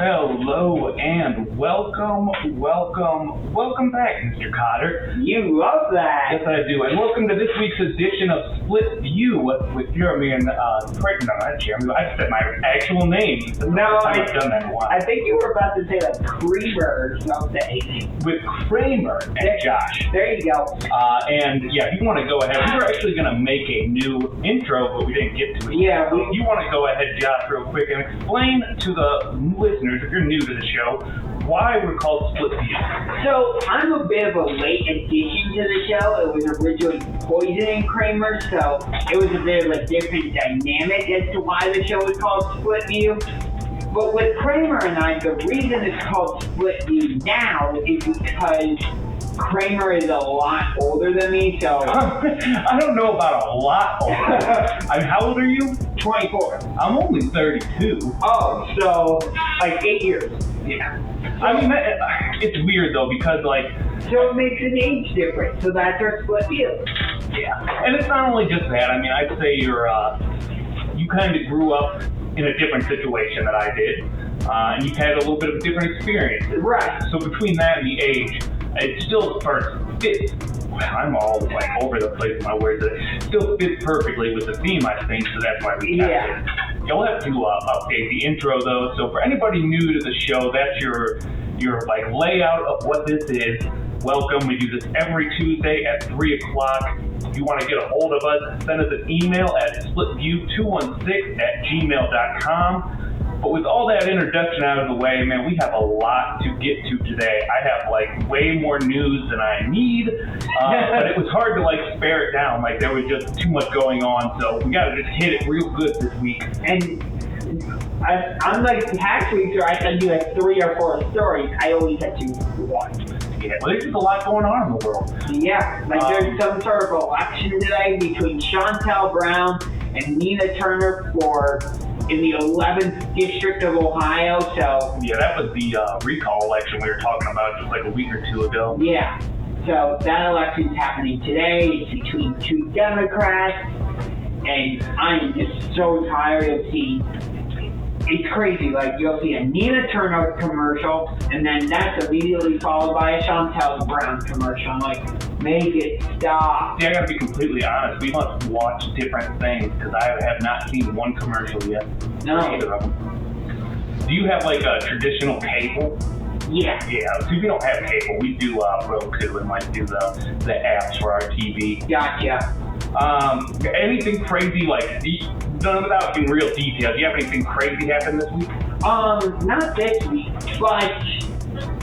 Hello and welcome back, Mr. Cotter. You love that. Yes, I do. And welcome to this week's edition of SplitView with Jeremy and not Jeremy. I said my actual name. I've done that in a while. I think you were about to say like Kramer or something. With Kramer and Josh. There you go. And yeah, if you want to go ahead, we were actually going to make a new intro, but we didn't get to it. Yeah. You want to go ahead, Josh, real quick, and explain to the listeners, if you're new to the show, why we're called SplitView. So I'm a bit of a late addition to the show. It was originally Poison and Kramer, so it was a bit of a different dynamic as to why the show was called SplitView. But with Kramer and I, the reason it's called SplitView now is because Kramer is a lot older than me, so... I don't know about a lot older. I mean, how old are you? 24. I'm only 32. Oh, so like 8 years. Yeah. I mean, it's weird though, because like... So it makes an age difference, so that's our SplitView. Yeah. And it's not only just that. I mean, I'd say you kind of grew up in a different situation that I did, and you've had a little bit of a different experience. Right. So between that and the age, it still fits. I'm all like over the place with my words. It still fits perfectly with the theme, I think. So that's why we kept it. You'll have to update the intro though. So for anybody new to the show, that's your like layout of what this is. Welcome. We do this every Tuesday at 3:00. If you want to get a hold of us, send us an email at splitview216@gmail.com. But with all that introduction out of the way, man, we have a lot to get to today. I have like way more news than I need, but it was hard to like spare it down. Like there was just too much going on, so we got to just hit it real good this week. And I'm like tax week, so I can do like 3 or 4 stories. I only had to do 1. Yeah, well, there's just a lot going on in the world. Yeah, like there's some sort of election today between Chantel Brown and Nina Turner in the 11th district of Ohio, so... Yeah, that was the recall election we were talking about just like a week or 2 ago. Yeah, so that election's happening today. It's between 2 Democrats, and I'm just so tired of seeing... It's crazy, like you'll see a Nina Turner commercial, and then that's immediately followed by a Chantel Brown commercial. I'm like, make it stop. See, I gotta be completely honest, we must watch different things, because I have not seen one commercial yet. No. Either of them. Do you have like a traditional cable? Yeah. Yeah, see, we don't have cable, we do Roku and like do the apps for our TV. Gotcha. Anything crazy like... Done without in real detail. Do you have anything crazy happen this week? Not this week, but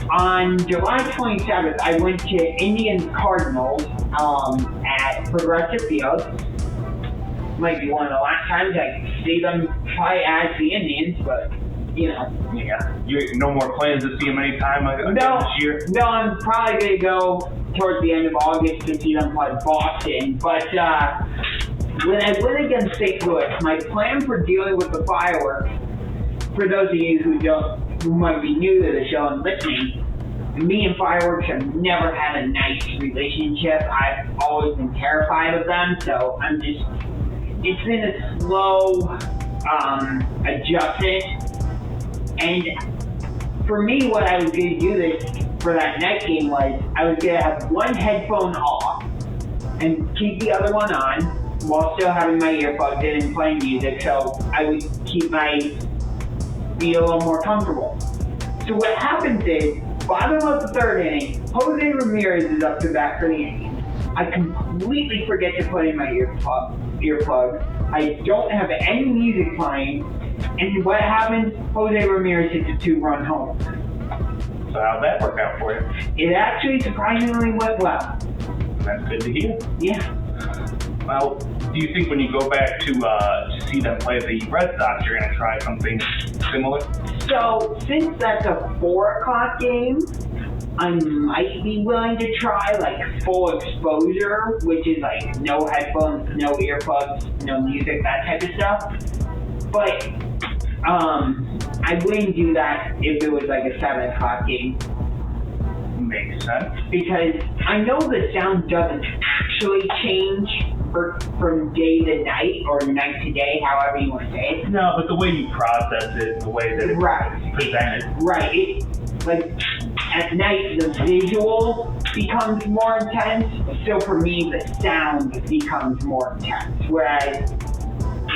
on July 27th, I went to Indians Cardinals at Progressive Field. Might be one of the last times I see them play as the Indians, but you know. Yeah. No more plans to see them anytime this year? No, I'm probably gonna go towards the end of August to see them play Boston, but when I went against St. Louis, my plan for dealing with the fireworks, for those of you who might be new to the show and listening, me and fireworks have never had a nice relationship. I've always been terrified of them, so it's been a slow adjustment. And for me, what I was going to do for that next game was I was going to have one headphone off and keep the other one on, while still having my earbuds in and playing music, so I would keep my feet a little more comfortable. So what happens is, bottom of the 3rd inning, Jose Ramirez is up to bat for the Indians. I completely forget to put in my earplug. I don't have any music playing, and what happens? Jose Ramirez hits a 2-run home. So how'd that work out for you? It actually surprisingly went well. That's good to hear. Yeah. Well, do you think when you go back to see them play the Red Sox, you're going to try something similar? So, since that's a 4 o'clock game, I might be willing to try like full exposure, which is like no headphones, no earplugs, no music, that type of stuff. But I wouldn't do that if it was like a 7 o'clock game. Makes sense. Because I know the sound doesn't actually change from day to night or night to day, however you want to say it. No, but the way you process it, the way that it's presented. Right. Like at night, the visual becomes more intense. So for me, the sound becomes more intense. Whereas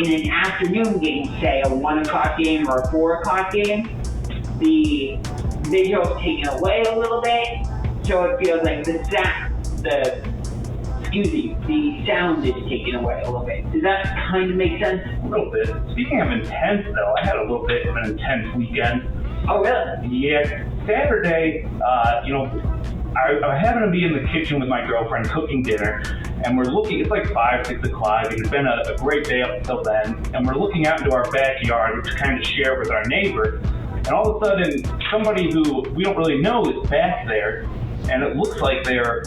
in an afternoon game, say a 1 o'clock game or a 4 o'clock game, the visual's taken away a little bit. So it feels like the sound is taken away a little bit. Does that kind of make sense? A little bit. Speaking of intense, though, I had a little bit of an intense weekend. Oh, really? Yeah. Saturday, I happened to be in the kitchen with my girlfriend cooking dinner, and we're looking, it's like 5, 6 o'clock, and it's been a great day up until then, and we're looking out into our backyard, which kind of share with our neighbor, and all of a sudden, somebody who we don't really know is back there, and it looks like they're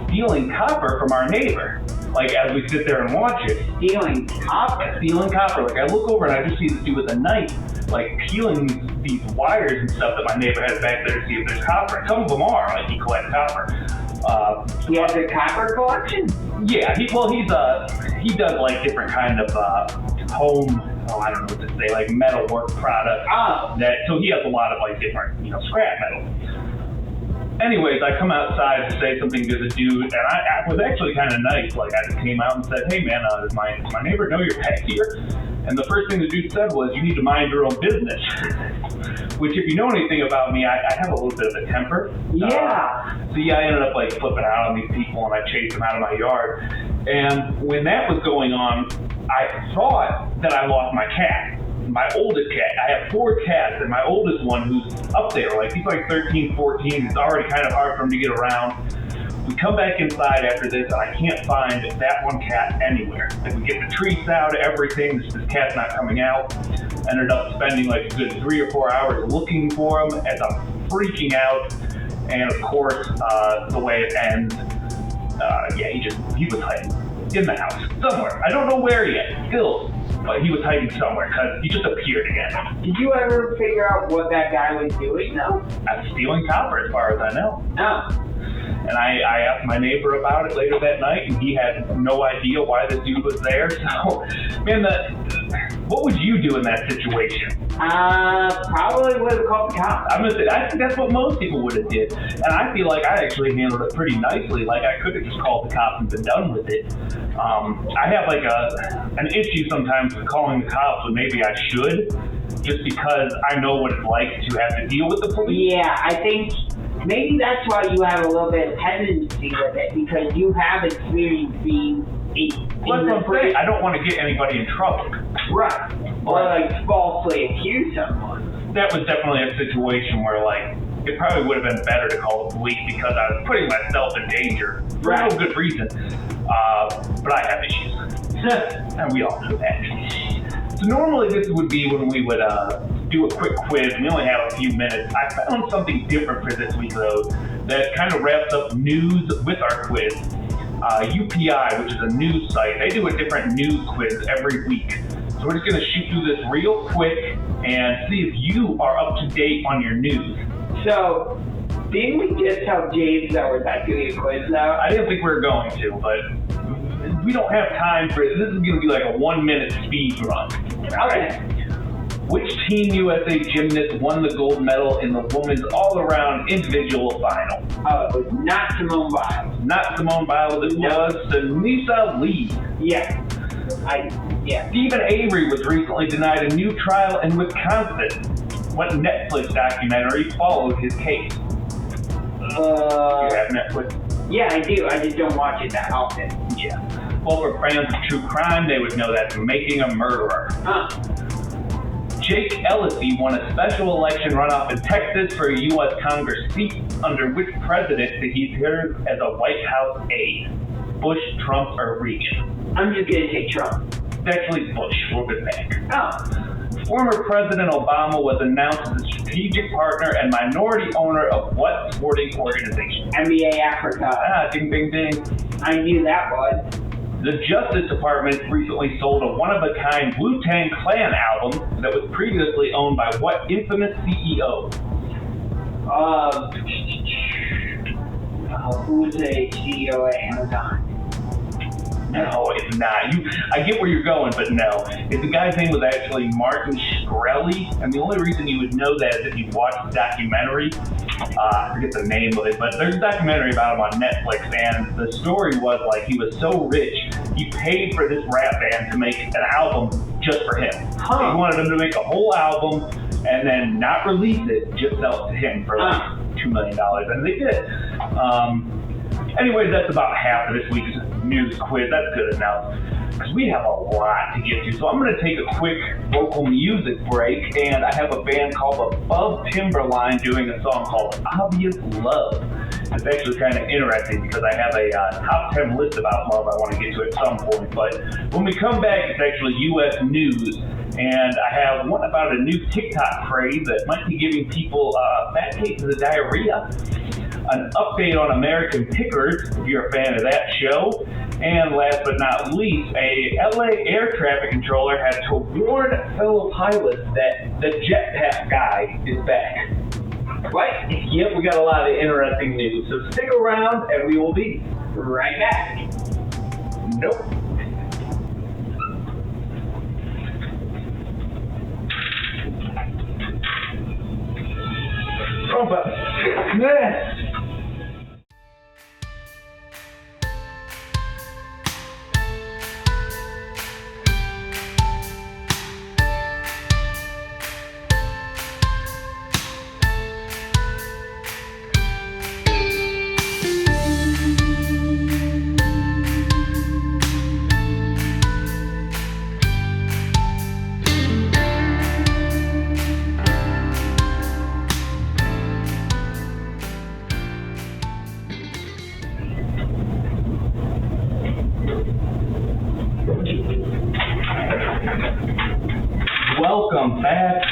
stealing copper from our neighbor. Like, as we sit there and watch it. Stealing copper? Stealing copper. Like, I look over and I just see this dude with a knife, like, peeling these wires and stuff that my neighbor has back there to see if there's copper. And some of them are, like, he collects copper. He has a copper collection? Yeah, he does, like, different kind of home, I don't know what to say, like, metalwork products. Oh. So he has a lot of, like, different, scrap metal. Anyways, I come outside to say something to the dude, and I was actually kind of nice. Like, I just came out and said, hey, man, does my neighbor know you're back here? And the first thing the dude said was, you need to mind your own business. Which, if you know anything about me, I have a little bit of a temper. Yeah. So, I ended up, like, flipping out on these people, and I chased them out of my yard. And when that was going on, I thought that I lost my cat. My oldest cat. I have 4 cats, and my oldest one, who's up there, like, he's like 13, 14. It's already kind of hard for him to get around. We come back inside after this, and I can't find that one cat anywhere. Like, we get the treats out, everything. This cat's not coming out. Ended up spending like a good 3 or 4 hours looking for him as I'm freaking out. And of course, the way it ends, he was hiding in the house somewhere. I don't know where yet, still. But he was hiding somewhere because he just appeared again. Did you ever figure out what that guy was doing, though? Stealing copper, as far as I know. Oh. And I asked my neighbor about it later that night, and he had no idea why this dude was there. So, man, what would you do in that situation? Probably would have called the cops. I think that's what most people would have did. And I feel like I actually handled it pretty nicely. Like, I could have just called the cops and been done with it. I have like an issue sometimes with calling the cops when maybe I should, just because I know what it's like to have to deal with the police. Yeah, I think maybe that's why you have a little bit of hesitancy with it, because you have experience being I don't want to get anybody in trouble. Right. Or like falsely accuse someone. That was definitely a situation where, like, it probably would have been better to call the police because I was putting myself in danger for no good reason. But I have issues. And we all know that. So normally this would be when we would do a quick quiz. We only have a few minutes. I found something different for this week, though, that kind of wraps up news with our quiz. UPI, which is a news site, they do a different news quiz every week. So we're just going to shoot through this real quick and see if you are up to date on your news. So, didn't we just tell James that we're not doing a quiz now? I didn't think we were going to, but we don't have time for it. This is going to be like a 1-minute speed run. Okay. Which Team USA gymnast won the gold medal in the women's all-around individual final? Oh, it was not Simone Biles. Not Simone Biles, it was Sunisa Lee. Yeah. Stephen Avery was recently denied a new trial in Wisconsin. What Netflix documentary followed his case? You have Netflix? Yeah, I do. I just don't watch it that often. Yeah. Well, for fans of true crime, they would know that's Making a Murderer. Jake Ellison won a special election runoff in Texas for a U.S. Congress seat. Under which president did he serve as a White House aide? Bush, Trump, or Reagan? I'm just going to say Trump. It's actually Bush. We'll get back. Oh. Former President Obama was announced as a strategic partner and minority owner of what sporting organization? NBA Africa. Ding, ding, ding. I knew that one. The Justice Department recently sold a one-of-a-kind Wu-Tang Clan album that was previously owned by what infamous CEO? Who's a CEO at Amazon? No, it's not. I get where you're going, but no. The guy's name was actually Martin Shkreli, and the only reason you would know that is if you watched the documentary. I forget the name of it, but there's a documentary about him on Netflix, and the story was like he was so rich, he paid for this rap band to make an album just for him. Huh. He wanted them to make a whole album and then not release it, just sell it to him for like $2 million, and they did. Anyways, that's about half of this week's news quiz. That's good enough, because we have a lot to get to. So I'm going to take a quick local music break, and I have a band called Above Timberline doing a song called Obvious Love. It's actually kind of interesting because I have a top 10 list about love I want to get to at some point. But when we come back, it's actually U.S. news. And I have one about a new TikTok craze that might be giving people fat cases of diarrhea. An update on American Pickers, if you're a fan of that show. And last but not least, a LA air traffic controller had to warn fellow pilots that the jetpack guy is back. What? Yep, we got a lot of interesting news. So stick around and we will be right back. Nope. Yeah.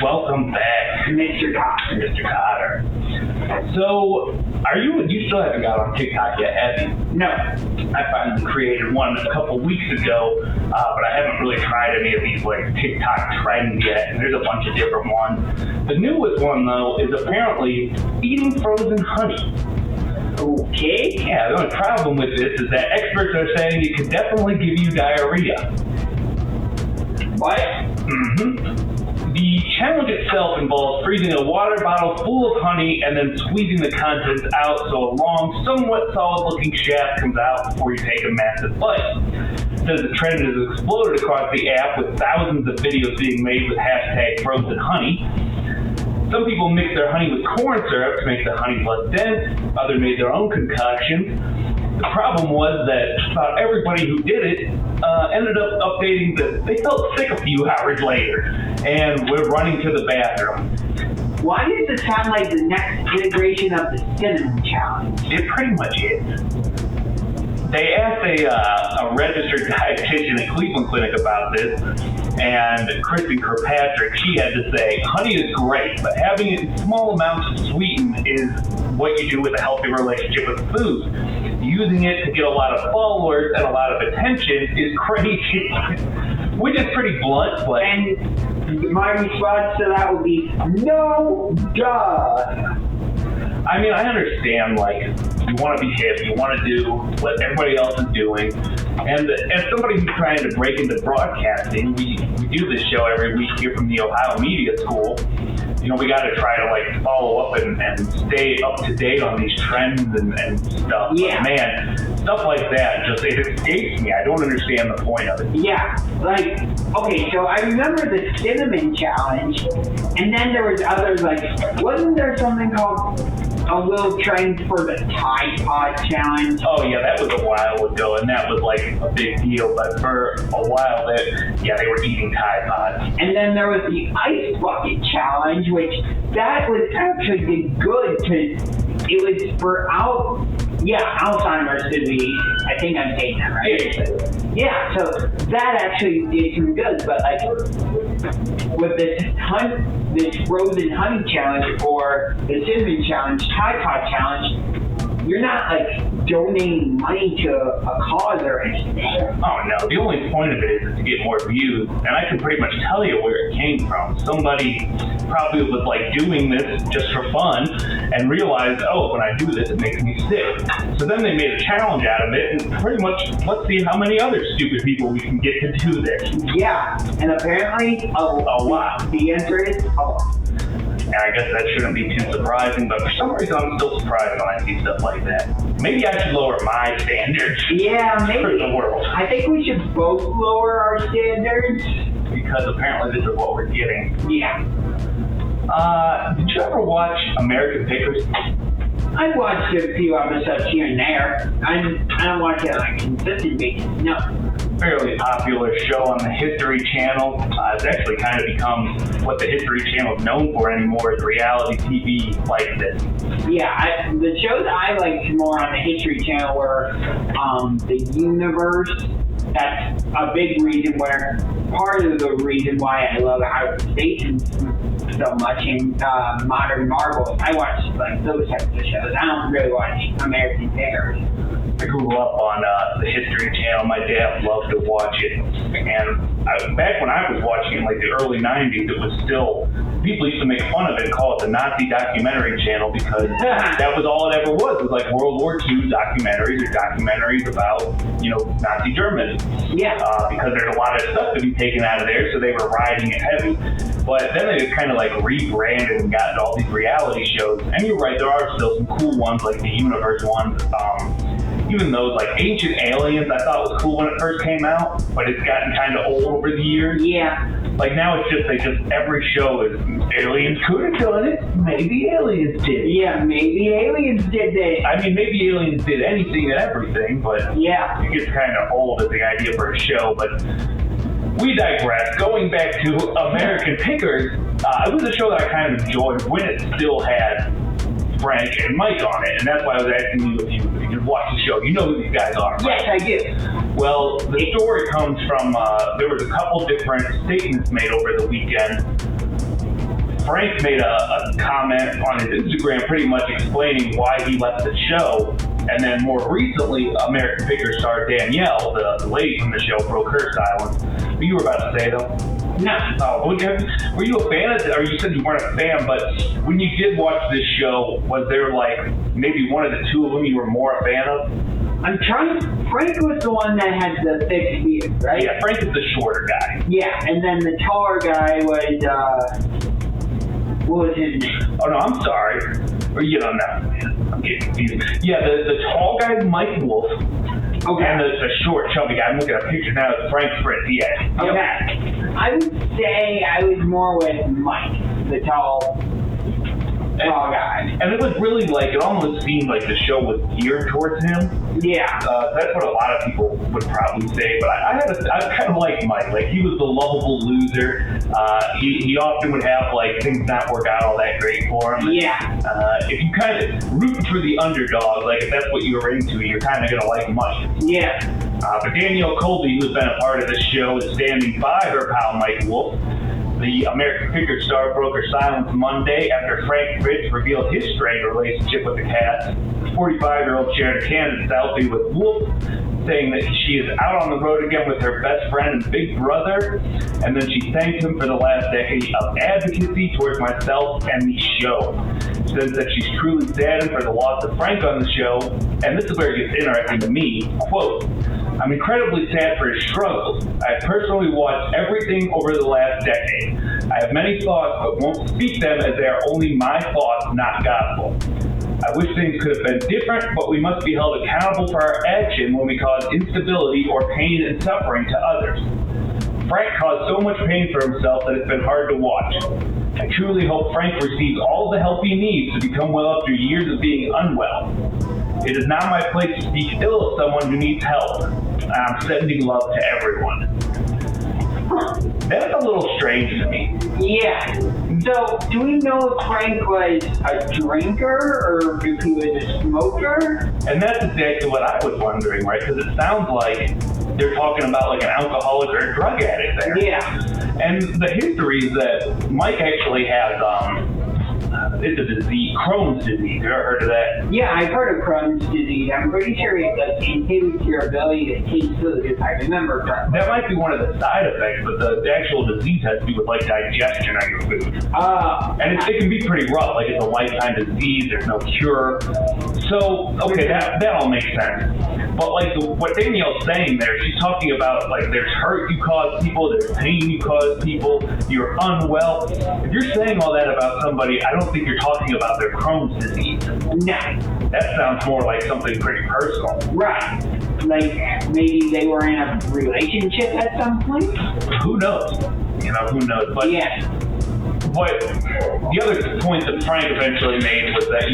Welcome back, Mr. Cotter. So, you still haven't got on TikTok yet, have you? No. I finally created one a couple weeks ago, but I haven't really tried any of these like TikTok trends yet, and there's a bunch of different ones. The newest one, though, is apparently eating frozen honey. Okay. Yeah, the only problem with this is that experts are saying it could definitely give you diarrhea. What? Mm-hmm. The challenge itself involves freezing a water bottle full of honey and then squeezing the contents out so a long, somewhat solid-looking shaft comes out before you take a massive bite. It says the trend has exploded across the app with thousands of videos being made with #FrozenHoney. Some people mix their honey with corn syrup to make the honey less dense. Others made their own concoctions. The problem was that about everybody who did it ended up updating that they felt sick a few hours later and were running to the bathroom. Why does it sound like the next integration of the cinnamon challenge? It pretty much is. They asked a registered dietitian at Cleveland Clinic about this, and Kristen Kirkpatrick, she had to say, honey is great, but having it in small amounts to sweeten is what you do with a healthy relationship with food. Using it to get a lot of followers and a lot of attention is crazy. Which is pretty blunt, but... And my response to that would be, no, duh. I mean, I understand, like, you want to be hip, you want to do what everybody else is doing, and as somebody who's trying to break into broadcasting, we do this show every week here from the Ohio Media School. You know, we got to try to, like, follow up and stay up to date on these trends and stuff. Yeah. But, man, stuff like that, it escapes me. I don't understand the point of it. Yeah, like, okay, so I remember the cinnamon challenge, and then there was others, like, wasn't there something called a little trend for the Tide Pod challenge? Oh, yeah, that was a while ago, and that was, like, a big deal, but for a while, they were eating Tide Pods. And then there was the Ice Bucket challenge, which that was actually did good, because it was for Alzheimer's disease. I think I'm saying that right. Yeah, so that actually did some good, but like with this frozen honey challenge or the cinnamon challenge, Tide Pod challenge, you're not like donating money to a cause or anything. Oh no, the only point of it is to get more views, and I can pretty much tell you where it came from. Somebody probably was like doing this just for fun and realized, oh, when I do this, it makes me sick. So then they made a challenge out of it, and pretty much, let's see how many other stupid people we can get to do this. Yeah, and apparently a lot. The answer is a lot. And I guess that shouldn't be too surprising, but for some reason I'm still surprised when I see stuff like that. Maybe I should lower my standards Yeah, maybe. for the world. I think we should both lower our standards. Because apparently this is what we're getting. Yeah. Did you ever watch American Pickers? I've watched a few episodes here and there. I don't watch it on a consistent basis, no. Fairly popular show on the History Channel. It's actually kind of become what the History Channel is known for anymore, is reality TV like this. Yeah, the shows I liked more on the History Channel were The Universe. That's a big reason where, part of the reason why I love Outer Stations so much, and Modern Marvels. I watch like those types of shows. I don't really watch American Pickers. I grew up on the History Channel. My dad loved to watch it. And back when I was watching it in like the early 90s, it was still, people used to make fun of it and call it the Nazi documentary channel because that was all it ever was. It was like World War II documentaries or documentaries about, Nazi Germany. Yeah. Because there's a lot of stuff to be taken out of there, so they were riding it heavy. But then they kind of like rebranded and got all these reality shows. And you're right, there are still some cool ones like the Universe ones. Even those like Ancient Aliens, I thought was cool when it first came out, but it's gotten kind of old over the years. Yeah. Like now it's just every show is aliens could have done it, maybe aliens did. Yeah, maybe aliens did that. I mean, maybe aliens did anything and everything, but yeah, it gets kind of old as the idea for a show. But we digress. Going back to American Pickers, it was a show that I kind of enjoyed when it still had Frank and Mike on it, and that's why I was asking you if you could watch the show. You know who these guys are, right? Yes, I do. Well, the story comes from, there was a couple different statements made over the weekend. Frank made a comment on his Instagram pretty much explaining why he left the show, and then more recently, American Pickers star Danielle, the lady from the show, broke her silence. What you were about to say, though? No. Oh, were you a fan of it? Or you said you weren't a fan, but when you did watch this show, was there like maybe one of the two of them you were more a fan of? Frank was the one that had the thick beard, right? Yeah, Frank is the shorter guy. Yeah, and then the taller guy was, what was his name? Oh no, I'm sorry. Or you don't know, man. I'm getting confused. Yeah, the tall guy, Mike Wolf. Okay. And the short, chubby guy. I'm looking at a picture now. It's Frank Fritz. Yeah. Okay. Yep. I would say I was more with Mike, the tall guy. And it was really like, it almost seemed like the show was geared towards him. Yeah. That's what a lot of people would probably say, but I kind of like Mike. Like, he was the lovable loser. He often would have, like, things not work out all that great for him. Yeah. If you kind of root for the underdog, like, if that's what you were into, you're kind of going to like Mike. Yeah. But Danielle Colby, who's been a part of the show, is standing by her pal Mike Wolf. The American Pickers star broke her silence Monday after Frank Fritz revealed his strained relationship with the cast. The 45-year-old shared a candid selfie with Wolf, saying that she is out on the road again with her best friend and big brother, and then she thanked him for the last decade of advocacy towards myself and the show. She says that she's truly saddened for the loss of Frank on the show, and this is where it gets interesting to me. Quote, I'm incredibly sad for his struggles. I personally watched everything over the last decade. I have many thoughts, but won't speak them as they are only my thoughts, not gospel. I wish things could have been different, but we must be held accountable for our action when we cause instability or pain and suffering to others. Frank caused so much pain for himself that it's been hard to watch. I truly hope Frank receives all the help he needs to become well after years of being unwell. It is not my place to speak ill of someone who needs help. I'm sending love to everyone. That's a little strange to me. Yeah. So, do we know if Frank was a drinker or if he was a smoker? And that's exactly what I was wondering, right? Because it sounds like they're talking about like an alcoholic or a drug addict there. Yeah. And the history is that Mike actually has it's a disease, Crohn's disease. You ever heard of that? Yeah, I've heard of Crohn's disease. I'm pretty sure it inhibits your ability to taste food, if I remember correctly. That might be one of the side effects, but the actual disease has to do with like digestion on your food. And it can be pretty rough. Like it's a lifetime disease. There's no cure. So okay, that all makes sense. But like what Danielle's saying there, she's talking about like there's hurt you cause people, there's pain you cause people, you're unwell. If you're saying all that about somebody, I don't think you're talking about their Crohn's disease. No. That sounds more like something pretty personal. Right. Like maybe they were in a relationship at some point? Who knows? Who knows? But yeah. But the other point that Frank eventually made was that,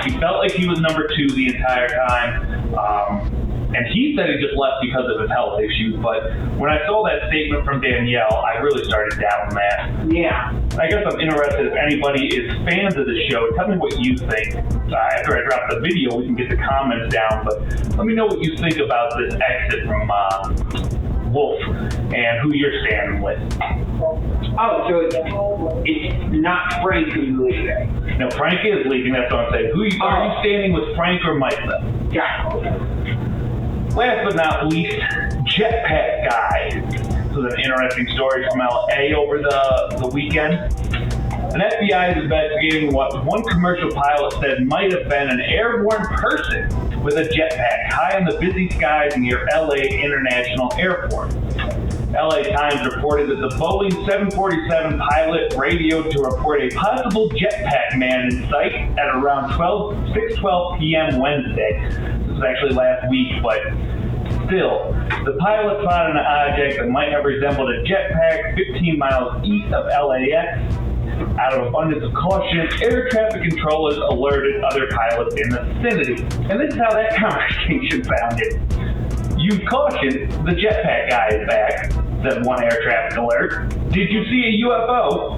he felt like he was number 2 the entire time. And he said he just left because of his health issues. But when I saw that statement from Danielle, I really started doubting that. Yeah. I guess I'm interested if anybody is fans of the show. Tell me what you think. After I drop the video, we can get the comments down. But let me know what you think about this exit from Wolf and who you're standing with. Oh, so it's not Frank who's leaving. No, Frank is leaving. That's what I'm saying. Are you standing with Frank or Mike, though? Yeah. Last but not least, Jetpack Guy. This was an interesting story from LA over the weekend. An FBI is investigating what one commercial pilot said might have been an airborne person with a jetpack high in the busy skies near LA International Airport. LA Times reported that the Boeing 747 pilot radioed to report a possible jetpack man in sight at around 6:12 p.m. Wednesday. This was actually last week, but still, the pilot spotted an object that might have resembled a jetpack 15 miles east of LAX. Out of abundance of caution, air traffic controllers alerted other pilots in the vicinity. And this is how that conversation sounded. Use caution, the jetpack guy is back, said one air traffic alert. Did you see a UFO?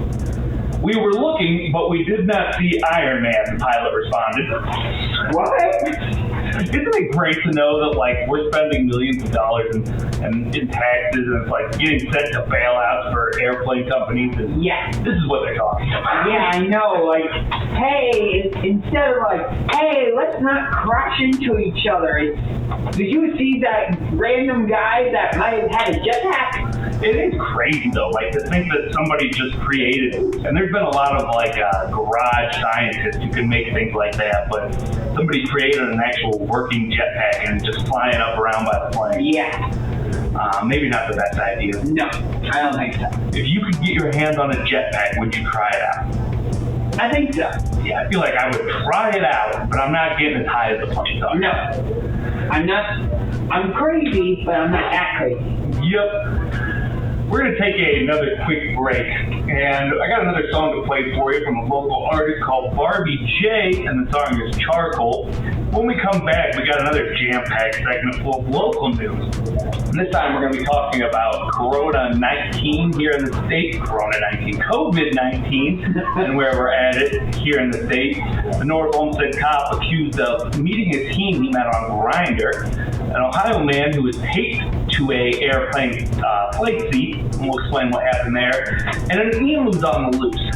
We were looking, but we did not see Iron Man, the pilot responded. What? Isn't it great to know that, like, we're spending millions of dollars in taxes and it's, like, getting sent to bailouts for airplane companies? And yeah. This is what they're talking about. Yeah, I know. Like, hey, instead of like, hey, let's not crash into each other. Did you see that random guy that might have had a jetpack? It is crazy, though, like, to think that somebody just created it. And there's been a lot of, like, garage scientists who can make things like that, but somebody created an actual working jetpack and just flying up around by the plane. Yeah. Maybe not the best idea. No, I don't think so. If you could get your hands on a jetpack, would you try it out? I think so. Yeah, I feel like I would try it out, but I'm not getting as high as the planes are. No. I'm not. I'm crazy, but I'm not that crazy. Yep. We're going to take another quick break, and I got another song to play for you from a local artist called Barbie J, and the song is Charcoal. When we come back, we got another jam-packed segment full of local news. And this time we're going to be talking about Corona-19 here in the States, Corona-19, COVID-19, and where we're at it here in the States. The North Olmsted cop accused of meeting a teen he met on Grindr, an Ohio man who was taped to a airplane flight seat, and we'll explain what happened there, and an emu's on the loose.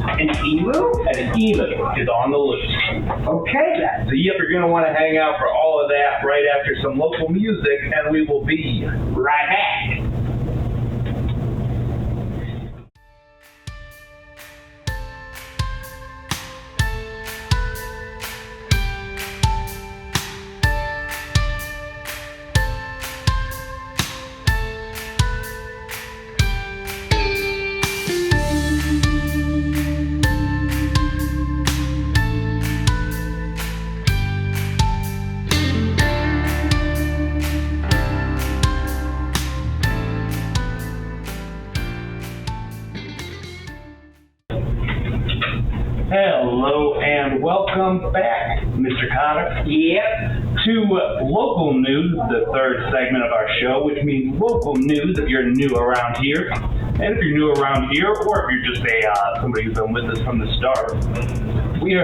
An emu? An emu is on the loose. Okay, then. So yep, you're going to want to hang out for all of that right after some local music, and we will be right back. Hello and welcome back, Mr. Connor. Yep. To local news, the third segment of our show, which means local news if you're new around here. And if you're new around here, or if you're just somebody who's been with us from the start, we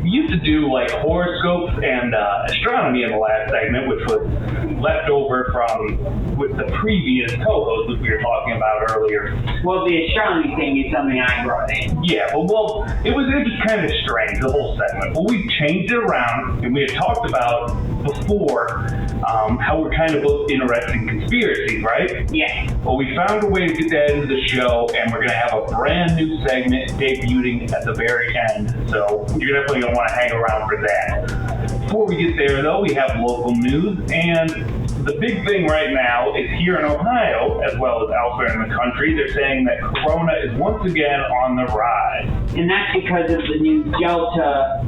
used to do like horoscopes and astronomy in the last segment, which was left over from with the previous co-host, which we were talking about earlier. Well, the astronomy thing is something I brought in. Yeah, well, it was kind of strange, the whole segment. But we changed it around, and we had talked about before how we're kind of both interested in conspiracies, right? Yeah. Well, we found a way to get that into the show, and we're going to have a brand new segment debuting at the very end. So you're definitely going to want to hang around for that. Before we get there, though, we have local news, and the big thing right now is here in Ohio, as well as elsewhere in the country, they're saying that Corona is once again on the rise. And that's because of the new Delta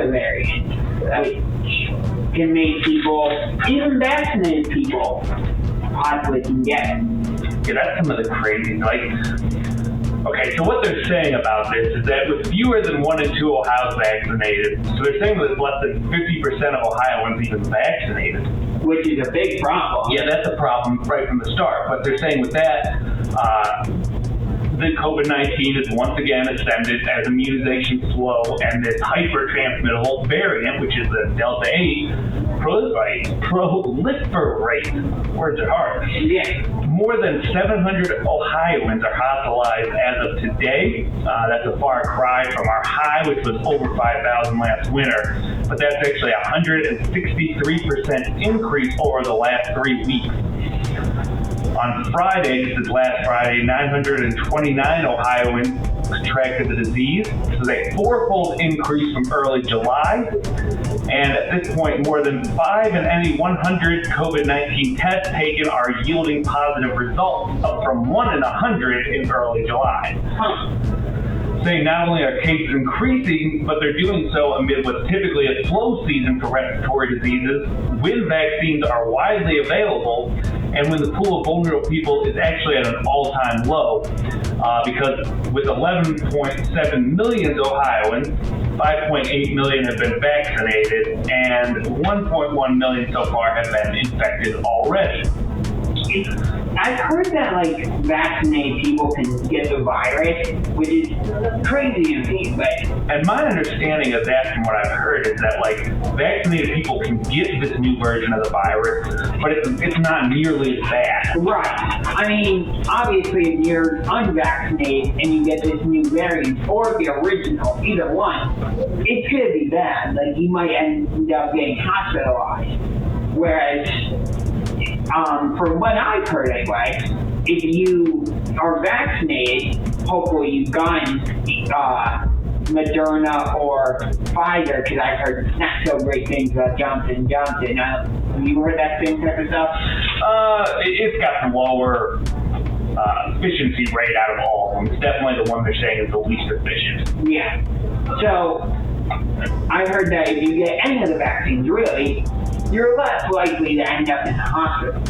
variant, which can make people, even vaccinated people, possibly can get it. Yeah, that's some of the crazy, okay, so what they're saying about this is that with fewer than 1 in 2 Ohio's vaccinated, so they're saying that less than 50% of Ohioans even vaccinated. Which is a big problem. Yeah, that's a problem right from the start. But they're saying with that, the COVID-19 is once again ascended as immunization slow, and this hyper-transmittable variant, which is the Delta 8, proliferate. Words are hard. Yeah. More than 700 Ohioans are hospitalized as of today. That's a far cry from our high, which was over 5,000 last winter. But that's actually a 163% increase over the last 3 weeks. On Friday, this is last Friday, 929 Ohioans contracted the disease. This is a fourfold increase from early July. And at this point, more than 5 in any 100 COVID-19 tests taken are yielding positive results, up from 1 in 100 in early July. Saying not only are cases increasing, but they're doing so amid what's typically a slow season for respiratory diseases, when vaccines are widely available, and when the pool of vulnerable people is actually at an all-time low. Because with 11.7 million Ohioans, 5.8 million have been vaccinated, and 1.1 million so far have been infected already. I've heard that vaccinated people can get the virus, which is crazy to me. But and my understanding of that, from what I've heard, is that vaccinated people can get this new version of the virus, but it's not nearly as bad. Right. I mean, obviously, if you're unvaccinated and you get this new variant or the original, either one, it's gonna be bad. You might end up getting hospitalized. Whereas, from what I've heard anyway, if you are vaccinated, hopefully you've gotten Moderna or Pfizer, because I've heard not so great things about Johnson & Johnson. Have you heard that same type of stuff? It's got the lower efficiency rate out of all of them. It's definitely the one they're saying is the least efficient. Yeah. So, I heard that if you get any of the vaccines, really, you're less likely to end up in the hospital.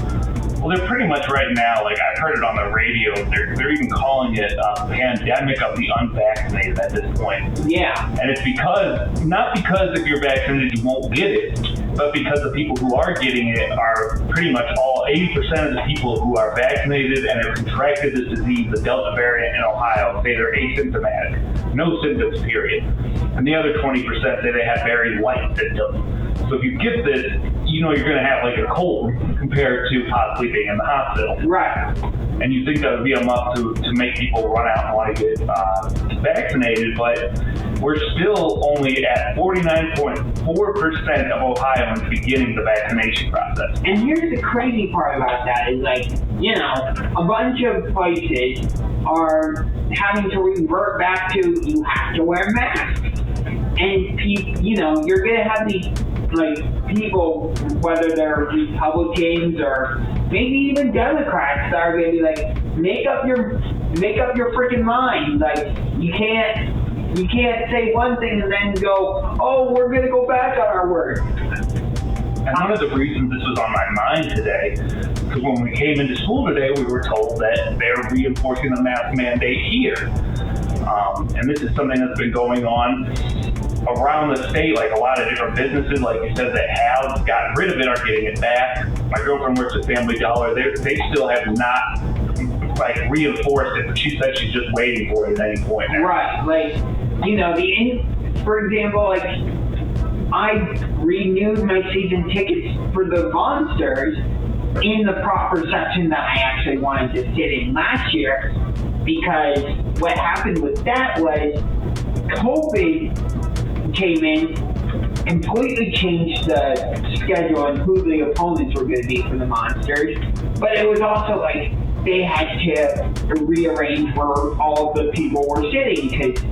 Well, they're pretty much right now, I've heard it on the radio, they're even calling it a pandemic of the unvaccinated at this point. Yeah. And it's not because if you're vaccinated you won't get it, but because the people who are getting it are pretty much 80% of the people who are vaccinated and have contracted this disease, the Delta variant in Ohio, say they're asymptomatic. No symptoms, period. And the other 20% say they have very light symptoms. So if you get this, you're going to have a cold compared to possibly being in the hospital. Right. And you think that would be enough to make people run out and want to get vaccinated, but we're still only at 49.4% of Ohioans beginning the vaccination process. And here's the crazy part about that is a bunch of places are having to revert back to you have to wear masks. And you're going to have these people, whether they're Republicans or maybe even Democrats, that are going to be make up your freaking mind. You can't say one thing and then go, oh, we're going to go back on our word. And one of the reasons this was on my mind today, because when we came into school today, we were told that they're reinforcing the mask mandate here. And this is something that's been going on around the state, a lot of different businesses, like you said, that have gotten rid of it are getting it back. My girlfriend works at Family Dollar. They still have not reinforced it, but she said she's just waiting for it at any point now. Right. For example, I renewed my season tickets for the Monsters in the proper section that I actually wanted to sit in last year, because what happened with that was COVID came in, completely changed the schedule and who the opponents were going to be for the Monsters, but it was also like they had to rearrange where all of the people were sitting, because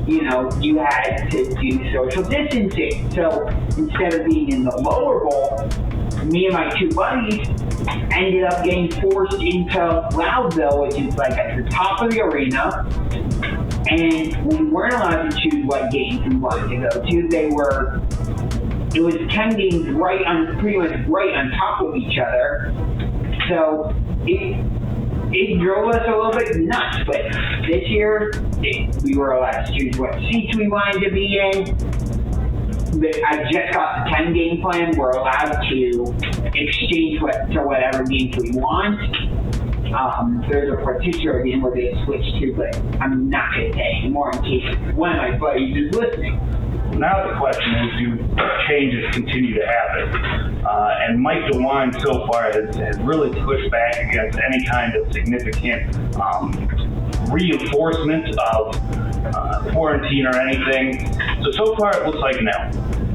you had to do social distancing. So instead of being in the lower bowl, me and my two buddies ended up getting forced into Loudville, which is like at the top of the arena, and we weren't allowed to choose what games we wanted to go to. It was 10 games pretty much right on top of each other. So it drove us a little bit nuts, but this year we were allowed to choose what seats we wanted to be in. I just got the 10-game plan. We're allowed to exchange to whatever games we want. There's a particular game we're going to switch to, but I'm not going to say anymore in case one of my buddies is listening. Now the question is, do changes continue to happen? And Mike DeWine so far has really pushed back against any kind of significant reinforcement of quarantine or anything. So far it looks like no.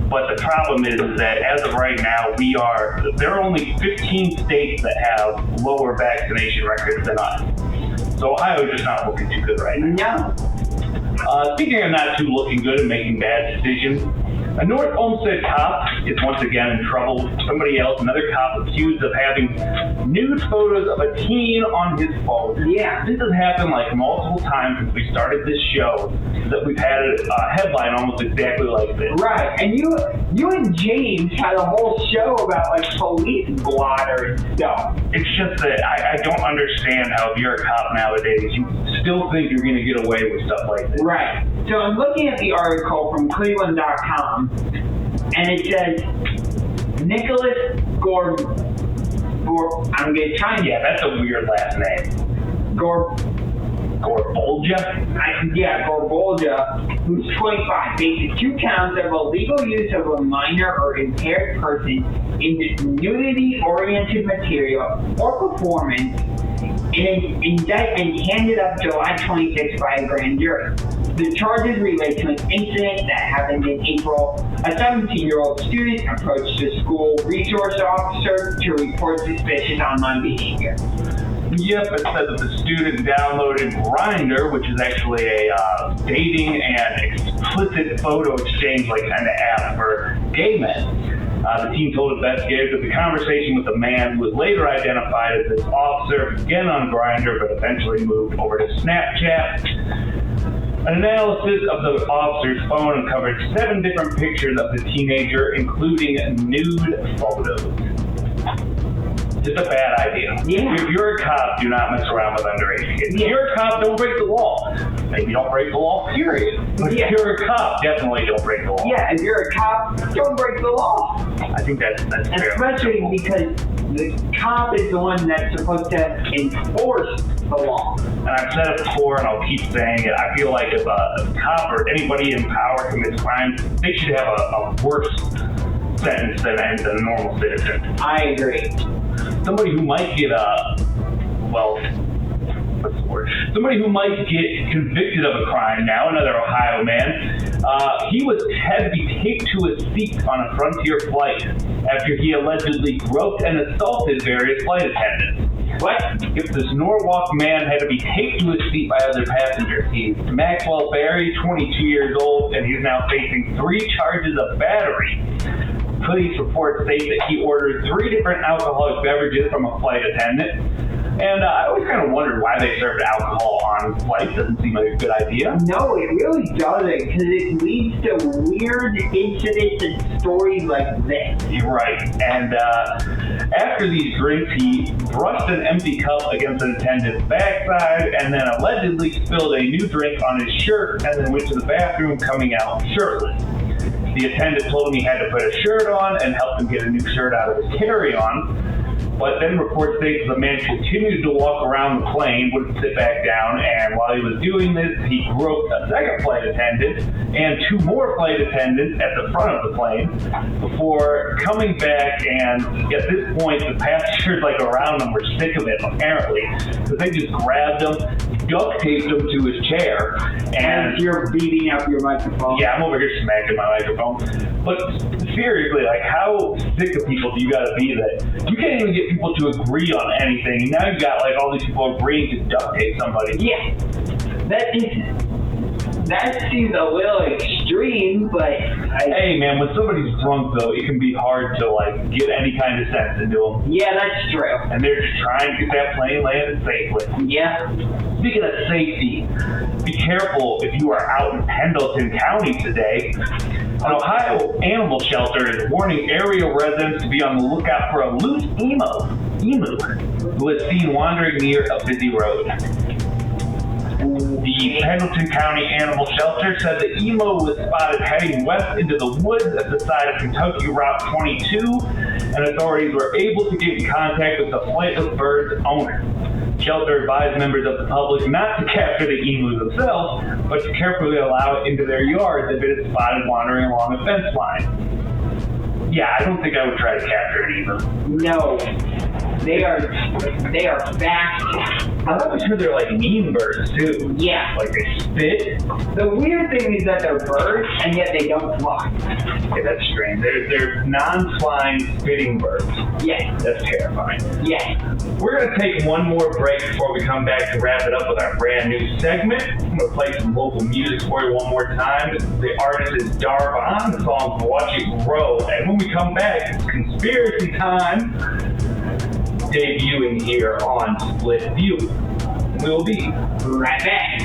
But the problem is that as of right now, there are only 15 states that have lower vaccination records than us. So Ohio is just not looking too good right now. No. Speaking of not too looking good and making bad decisions, a North Olmsted cop is once again in trouble. Another cop accused of having nude photos of a teen on his phone. Yeah. This has happened like multiple times since we started this show, that we've had a headline almost exactly like this. Right, and you and James had a whole show about like police blotter and stuff. It's just that I don't understand how if you're a cop nowadays, you still think you're going to get away with stuff like this. Right. So I'm looking at the article from Cleveland.com, and it says Nicholas I'm going to try and... Yeah, that's a weird last name. Gorbolja? Yeah, Gorbolja, who's 25, faces 2 counts of illegal use of a minor or impaired person in nudity-oriented material or performance in an indictment handed up July 26 by a grand jury. The charges relate to an incident that happened in April. A 17-year-old student approached the school resource officer to report suspicious online behavior. Yep, it says that the student downloaded Grindr, which is actually a dating and explicit photo exchange kind of app for gay men. The teen told investigators that the conversation with the man, who was later identified as this officer, began on Grindr but eventually moved over to Snapchat. An analysis of the officer's phone uncovered 7 different pictures of the teenager, including nude photos. Just a bad idea. Yeah. If you're a cop, do not mess around with underage kids. If you're a cop, don't break the law. Maybe don't break the law, period. But if you're a cop, definitely don't break the law. Yeah, if you're a cop, don't break the law. I think that's fair. Especially because the cop is the one that's supposed to enforce the law. And I've said it before, and I'll keep saying it. I feel like if a cop or anybody in power commits crimes, they should have a worse sentence than a normal citizen. I agree. Somebody who might get Somebody who might get convicted of a crime now, another Ohio man. He had to be taped to a seat on a Frontier flight after he allegedly groped and assaulted various flight attendants. What? If this Norwalk man had to be taped to his seat by other passengers. He's Maxwell Berry, 22 years old, and he's now facing 3 charges of battery. Police reports state that he ordered 3 different alcoholic beverages from a flight attendant. And I always kind of wondered why they served alcohol on flights. Doesn't seem like a good idea. No, it really doesn't, because it leads to weird incidents and stories like this. You're right. And after these drinks, he brushed an empty cup against an attendant's backside and then allegedly spilled a new drink on his shirt and then went to the bathroom, coming out shirtless. The attendant told him he had to put a shirt on and helped him get a new shirt out of his carry-on. But then reports state the man continued to walk around the plane, wouldn't sit back down, and while he was doing this, he groped a second flight attendant and 2 more flight attendants at the front of the plane before coming back. And at this point, the passengers around him were sick of it, apparently, because they just grabbed him, duct taped him to his chair, and you're beating up your microphone. Yeah, I'm over here smacking my microphone. But seriously, how sick of people do you gotta be that you can't even get people to agree on anything, and now you've got all these people agreeing to duct tape somebody? Yeah, that seems a little extreme, but hey man, when somebody's drunk though, it can be hard to get any kind of sense into them. Yeah, that's true. And they're just trying to get that plane landed safely. Yeah. Speaking of safety, be careful if you are out in Pendleton County today. An Ohio animal shelter is warning area residents to be on the lookout for a loose emu who was seen wandering near a busy road. The Pendleton County Animal Shelter said the emu was spotted heading west into the woods at the side of Kentucky Route 22, and authorities were able to get in contact with the flightless bird's owner. Shelter advised members of the public not to capture the emu themselves, but to carefully allow it into their yards if it is spotted wandering along a fence line. Yeah, I don't think I would try to capture it either. No. They are fast. I'm not sure they're mean birds too. Yeah. They spit. The weird thing is that they're birds and yet they don't fly. Yeah, that's strange. They're non-flying spitting birds. Yeah. That's terrifying. Yeah. We're going to take one more break before we come back to wrap it up with our brand new segment. I'm going to play some local music for you one more time. The artist is Darvon. The song's Watch It Grow. And when we come back, it's conspiracy time, debuting here on SplitView. We'll be right back.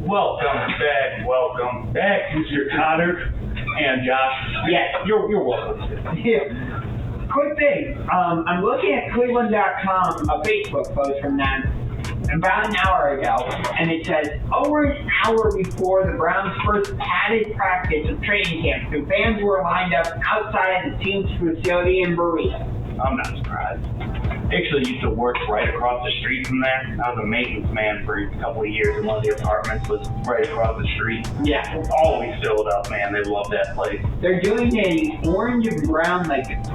Right back. Welcome back, Mr. Cotter and Josh. Yeah, you're welcome. Yeah. Quick thing, I'm looking at Cleveland.com, a Facebook post from them about an hour ago, and it says, over an hour before the Browns' first padded practice of training camp, the fans were lined up outside the team's facility in Berea. I'm not surprised. I actually used to work right across the street from there. I was a maintenance man for a couple of years, and one of the apartments was right across the street. Yeah. It's always filled up, man. They love that place. They're doing a orange and brown,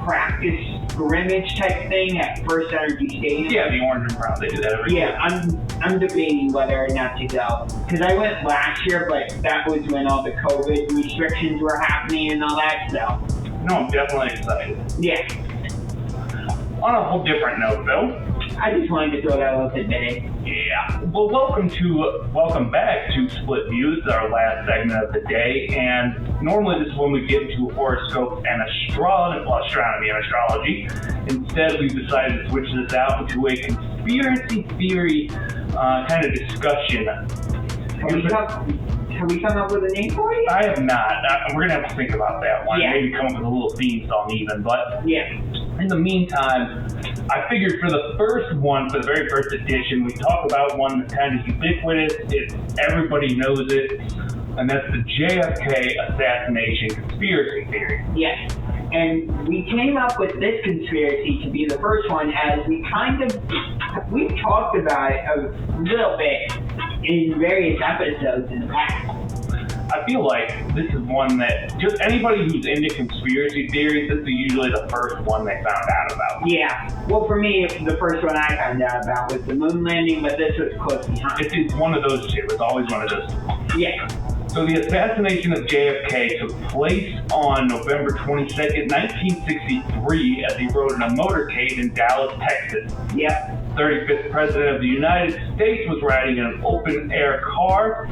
practice scrimmage type thing at First Energy Stadium. Yeah, the orange and brown. They do that every year. Yeah, I'm debating whether or not to go. Because I went last year, but that was when all the COVID restrictions were happening and all that, so. No, I'm definitely excited. Yeah. On a whole different note, though. I just wanted to throw that little tidbit in. Yeah. Well, welcome back to Split View. This is our last segment of the day, and normally this is when we get into horoscopes and astronomy and astrology. Instead, we've decided to switch this out into a conspiracy theory kind of discussion. Have we come up with a name for it? I have not. We're going to have to think about that one. Yeah. Maybe come up with a little theme song even. But yeah. In the meantime, I figured for the very first edition, we talk about one that's kind of ubiquitous. Everybody knows it. And that's the JFK assassination conspiracy theory. Yes. And we came up with this conspiracy to be the first one as we've talked about it a little bit in various episodes in the past. I feel like this is one that just anybody who's into conspiracy theories, this is usually the first one they found out about. Yeah. Well, for me, the first one I found out about was the moon landing, but this was close behind. It's one of those two. It's always one of those two. Yeah. So the assassination of JFK took place on November 22nd, 1963, as he rode in a motorcade in Dallas, Texas. Yep. 35th President of the United States was riding in an open-air car.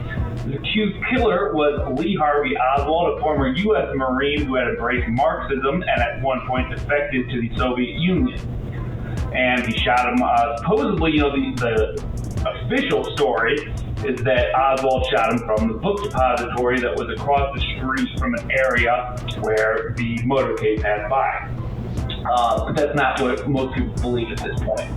The accused killer was Lee Harvey Oswald, a former U.S. Marine who had embraced Marxism and at one point defected to the Soviet Union. And he shot him, supposedly, the official story is that Oswald shot him from the book depository that was across the street from an area where the motorcade passed by. But that's not what most people believe at this point.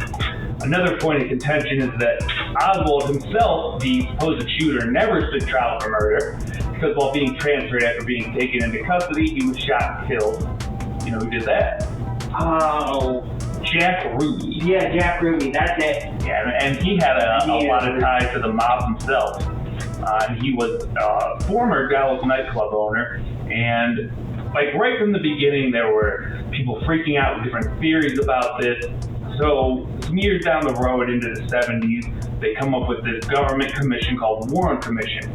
Another point of contention is that Oswald himself, the supposed shooter, never stood trial for murder because while being transferred after being taken into custody, he was shot and killed. You know who did that? Oh. Jack Ruby. Yeah, Jack Ruby, that's it. Yeah, and he had a lot of ties to the mob himself. And he was a former Dallas nightclub owner, and right from the beginning, there were people freaking out with different theories about this. So some years down the road into the 70s, they come up with this government commission called the Warren Commission.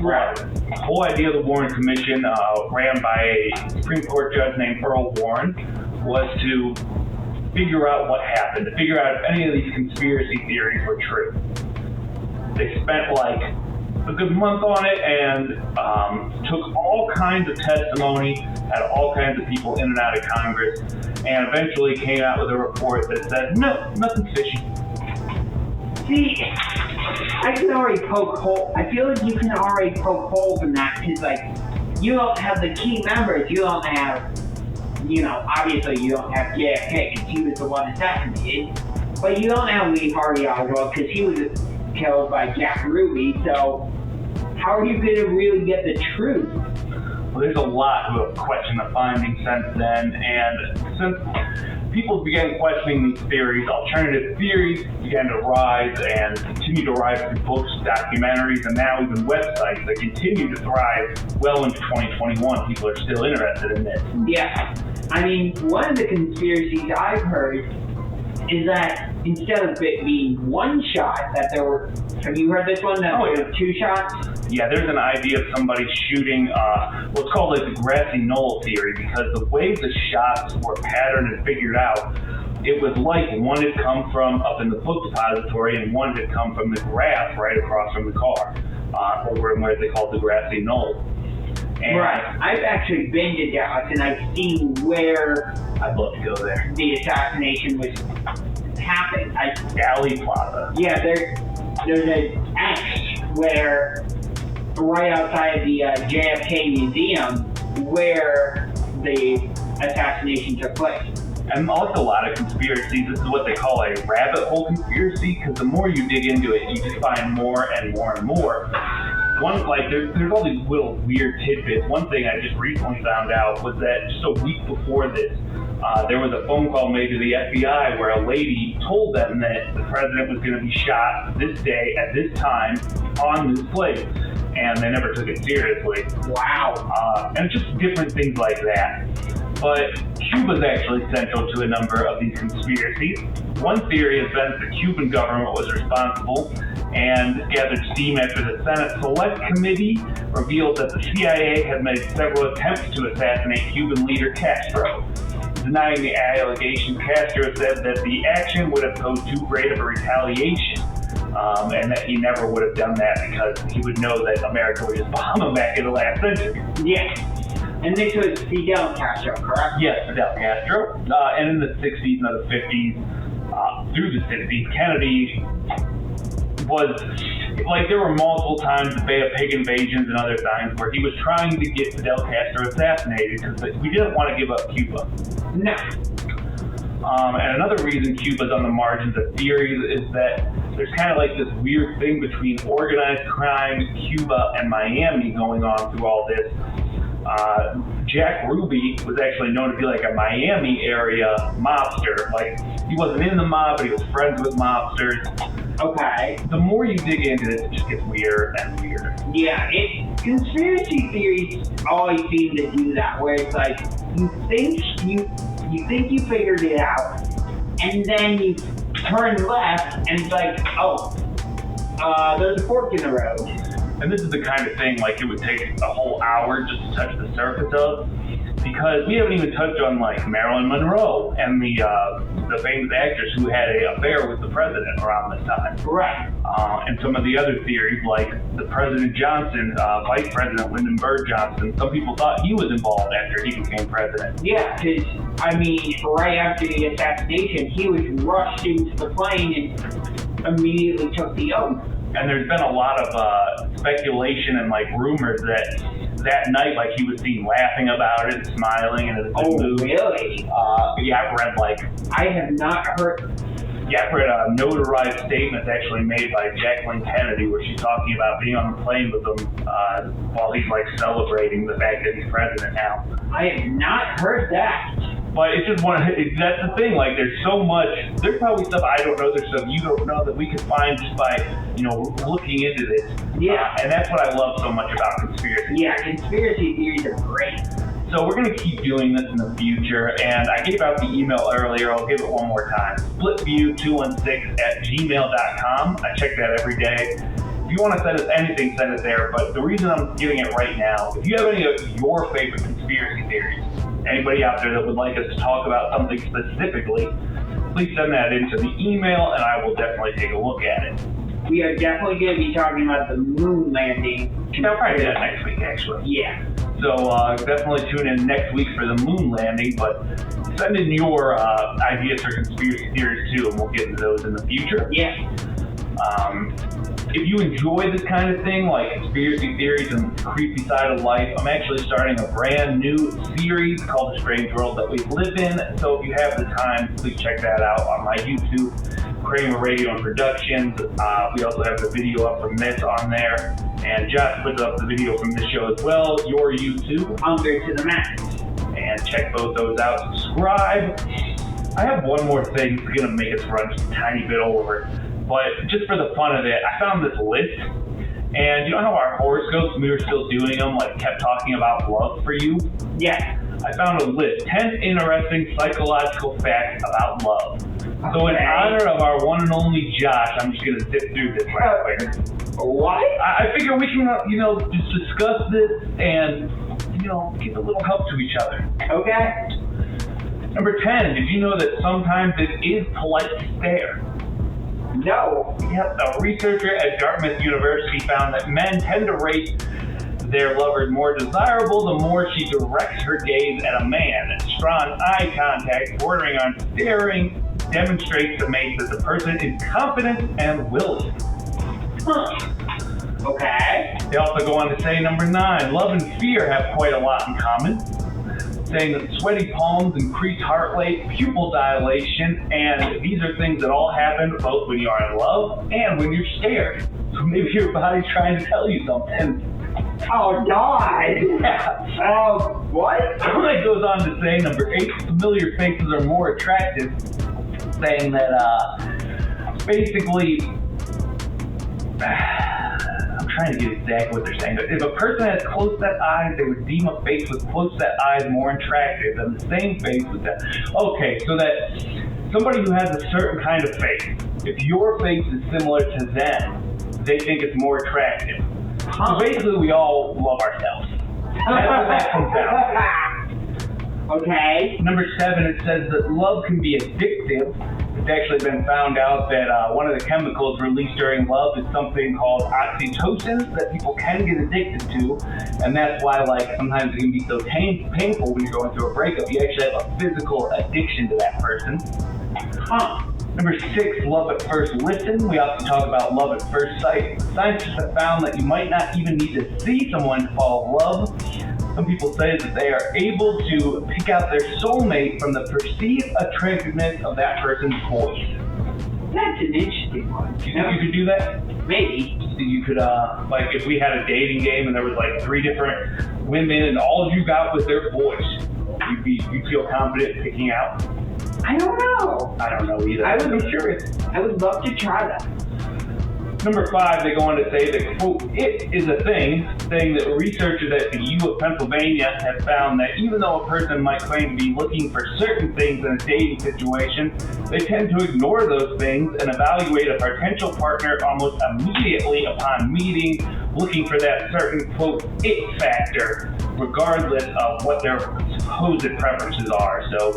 Right. The whole idea of the Warren Commission, ran by a Supreme Court judge named Earl Warren, was to figure out what happened, to figure out if any of these conspiracy theories were true. They spent a good month on it and took all kinds of testimony, had all kinds of people in and out of Congress, and eventually came out with a report that said, no, nothing's fishy. See, I can already poke holes. I feel like you can already poke holes in that because, you don't have the key members. You don't have, obviously you don't have JFK because he was the one assassinated. But you don't have Lee Harvey Oswald because he was killed by Jack Ruby. So how are you going to really get the truth? Well, there's a lot who have questioned the findings since then, and since people began questioning these theories, alternative theories began to rise and continue to rise through books, documentaries, and now even websites that continue to thrive well into 2021. People are still interested in this. Yeah. I mean, one of the conspiracies I've heard is that instead of it being one shot, that there were, have you heard this one, that there were two shots? Yeah, there's an idea of somebody shooting what's called the grassy knoll theory, because the way the shots were patterned and figured out, it was like one had come from up in the book depository and one had come from the grass right across from the car, over in what they call the grassy knoll. And right. I've actually been to Dallas and I've seen where I'd love to go there. The assassination was happened. Alley Plaza. Yeah, there's an X where right outside the JFK Museum where the assassination took place. And also a lot of conspiracies, this is what they call a rabbit hole conspiracy, because the more you dig into it, you just find more and more and more. There's all these little weird tidbits. One thing I just recently found out was that just a week before this, there was a phone call made to the FBI where a lady told them that the president was going to be shot this day at this time on this place, and they never took it seriously. Wow. And just different things like that. But Cuba's actually central to a number of these conspiracies. One theory has been that the Cuban government was responsible and gathered steam after the Senate Select Committee revealed that the CIA had made several attempts to assassinate Cuban leader Castro. Denying the allegation, Castro said that the action would have posed too great of a retaliation, and that he never would have done that because he would know that America would just bomb him back in the last century. Yeah. And this was Fidel Castro, correct? Yes, Fidel Castro. And in the 60s and the 50s, through the 60s, Kennedy was, there were multiple times, the Bay of Pig invasions and other times, where he was trying to get Fidel Castro assassinated because we didn't want to give up Cuba. No. And another reason Cuba's on the margins of theories is that there's kind of this weird thing between organized crime, Cuba, and Miami going on through all this. Jack Ruby was actually known to be a Miami area mobster. He wasn't in the mob, but he was friends with mobsters. Okay. The more you dig into this, it just gets weirder and weirder. Yeah, conspiracy theories always seem to do that, where it's you think you figured it out, and then you turn left, and it's there's a fork in the road. And this is the kind of thing like it would take a whole hour just to touch the surface of, because we haven't even touched on like Marilyn Monroe and the famous actress who had an affair with the president around this time. Right. And some of the other theories, like the President Johnson, Vice President Lyndon Bird Johnson, some people thought he was involved after he became president. Yeah, because, I mean, right after the assassination, he was rushed into the plane and immediately took the oath. And there's been a lot of speculation and like rumors that night, like he was seen laughing about it, smiling, and it was Oh, moved. really? Yeah, I've read like. I have not heard. Yeah, I've read notarized statements actually made by Jacqueline Kennedy, where she's talking about being on the plane with him while he's like celebrating the fact that he's president now. I have not heard that. But it's just that's the thing, like there's so much, there's probably stuff I don't know, there's stuff you don't know that we can find just by, looking into this. Yeah. And that's what I love so much about conspiracy. Yeah, conspiracy theories are great. So we're going to keep doing this in the future, and I gave out the email earlier, I'll give it one more time, splitView216@gmail.com. I check that every day. If you want to send us anything, send it there, but the reason I'm giving it right now, if you have any of your favorite conspiracy theories, anybody out there that would like us to talk about something specifically, please send that into the email, and I will definitely take a look at it. We are definitely going to be talking about the moon landing. I'll probably do that next week, actually. Yeah. So definitely tune in next week for the moon landing, but send in your ideas for conspiracy theories too, and we'll get into those in the future. Yeah. If you enjoy this kind of thing, like conspiracy theories and the creepy side of life, I'm actually starting a brand new series called The Strange World That We Live In. So if you have the time, please check that out on my YouTube, Kramer Radio and Productions. We also have the video up from this on there. And Josh puts up the video from this show as well, your YouTube. Under to the max. And check both those out. Subscribe. I have one more thing that's going to make us run just a tiny bit over. But just for the fun of it, I found this list. And you know how our horoscopes, when we were still doing them, like kept talking about love for you? Yeah. I found a list, 10 interesting psychological facts about love. So in honor of our one and only Josh, I'm just going to zip through this right quick. What? I figure we can, just discuss this and, give a little help to each other. Okay. Number 10, did you know that sometimes it is polite to stare? No. Yep, a researcher at Dartmouth University found that men tend to rate their lovers more desirable the more she directs her gaze at a man. Strong eye contact, bordering on staring, demonstrates to mate that the person is confident and willing. Huh. Okay. They also go on to say, number 9, love and fear have quite a lot in common, saying that sweaty palms, increased heart rate, pupil dilation, and these are things that all happen both when you are in love and when you're scared. So maybe your body's trying to tell you something. Oh, God. Yeah. What? It goes on to say, number 8, familiar faces are more attractive, saying that, basically, I'm trying to get exactly what they're saying, but if a person has close-set eyes, they would deem a face with close-set eyes more attractive than the same face with that. Okay, so that somebody who has a certain kind of face, if your face is similar to them, they think it's more attractive. So basically, we all love ourselves. That's what that comes down to. Okay. Number 7, it says that love can be addictive. It's actually been found out that one of the chemicals released during love is something called oxytocin that people can get addicted to, and that's why, sometimes it can be so painful when you're going through a breakup. You actually have a physical addiction to that person. Number 6, love at first listen. We often talk about love at first sight. Scientists have found that you might not even need to see someone to fall in love. Some people say that they are able to pick out their soulmate from the perceived attractiveness of that person's voice. That's an interesting one. Do you think you could do that? Maybe. You could, if we had a dating game and there was 3 different women and all you got was their voice, you'd feel confident picking out? I don't know. I don't know either. I'm curious. I would love to try that. Number 5, they go on to say that, quote, it is a thing, saying that researchers at the U of Pennsylvania have found that even though a person might claim to be looking for certain things in a dating situation, they tend to ignore those things and evaluate a potential partner almost immediately upon meeting looking for that certain, quote, it factor, regardless of what their supposed preferences are. So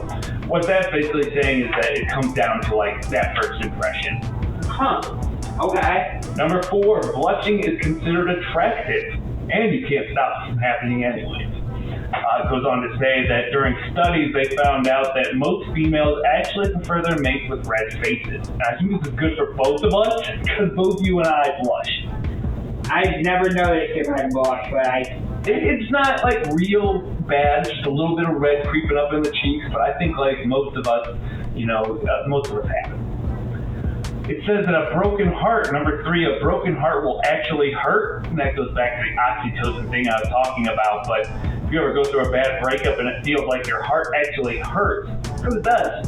what that's basically saying is that it comes down to like that first impression. Huh. Okay. Number 4, blushing is considered attractive, and you can't stop it from happening anyway. It goes on to say that during studies they found out that most females actually prefer their mates with red faces. And I think this is good for both of us, because both you and I blush. I've never noticed if I blush, but It's not like real bad, just a little bit of red creeping up in the cheeks, but I think like most of us, most of us have it. It says that a broken heart, number 3, a broken heart will actually hurt. And that goes back to the oxytocin thing I was talking about. But if you ever go through a bad breakup and it feels like your heart actually hurts, because it does.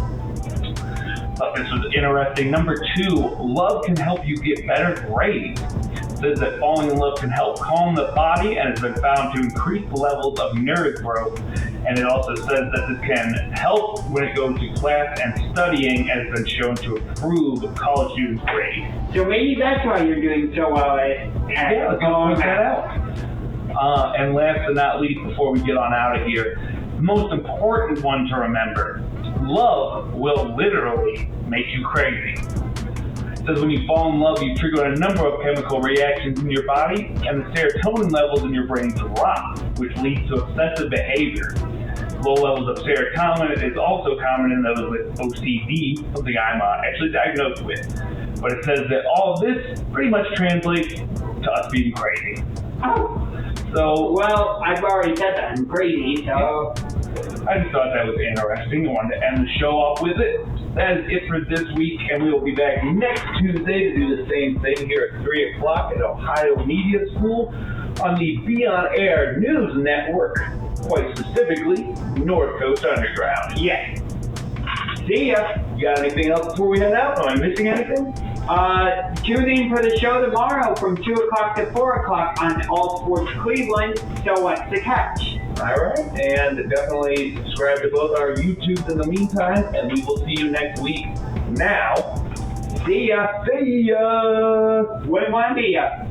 Thought this was interesting. Number 2, love can help you get better grades. It says that falling in love can help calm the body and has been found to increase levels of nerve growth. And it also says that this can help when it goes to class and studying, and has been shown to improve college students' grades. So maybe that's why you're doing so well at Yeah, let's go point that out. And last but not least, before we get on out of here, the most important one to remember, love will literally make you crazy. It says when you fall in love, you trigger a number of chemical reactions in your body, and the serotonin levels in your brain drop, which leads to obsessive behavior. Low levels of serotonin is also common in those with OCD, something I'm actually diagnosed with. But it says that all of this pretty much translates to us being crazy. Oh. So, well, I've already said that I'm crazy, so I just thought that was interesting. I wanted to end the show off with it. That is it for this week, and we will be back next Tuesday to do the same thing here at 3 o'clock at Ohio Media School on the Be On Air News Network, quite specifically, North Coast Underground. yes. See ya. You got anything else before we head out? Am I missing anything? Tune in for the show tomorrow from 2 o'clock to 4 o'clock on All Sports Cleveland. So what's the catch? All right, and definitely subscribe to both our YouTubes in the meantime, and we will see you next week. Now, See ya. see ya! Buen día.